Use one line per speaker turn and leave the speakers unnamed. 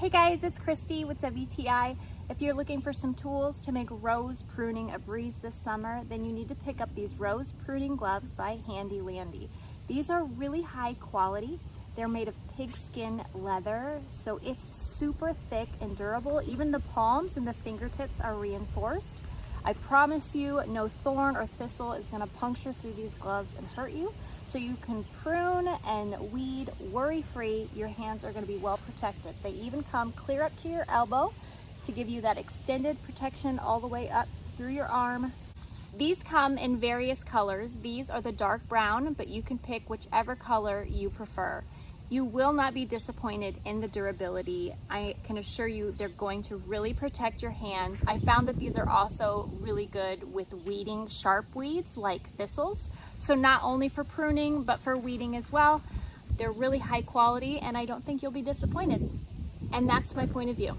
Hey guys, it's Christy with WTI. If you're looking for some tools to make rose pruning a breeze this summer, then you need to pick up these rose pruning gloves by HANDLANDY. These are really high quality. They're made of pigskin leather, so it's super thick and durable. Even the palms and the fingertips are reinforced. I promise you, no thorn or thistle is going to puncture through these gloves and hurt you. So you can prune and weed worry-free. Your hands are going to be well protected. They even come clear up to your elbow to give you that extended protection all the way up through your arm. These come in various colors. These are the dark brown, but you can pick whichever color you prefer. You will not be disappointed in the durability. I can assure you they're going to really protect your hands. I found that these are also really good with weeding sharp weeds like thistles. So not only for pruning, but for weeding as well. They're really high quality and I don't think you'll be disappointed. And that's my point of view.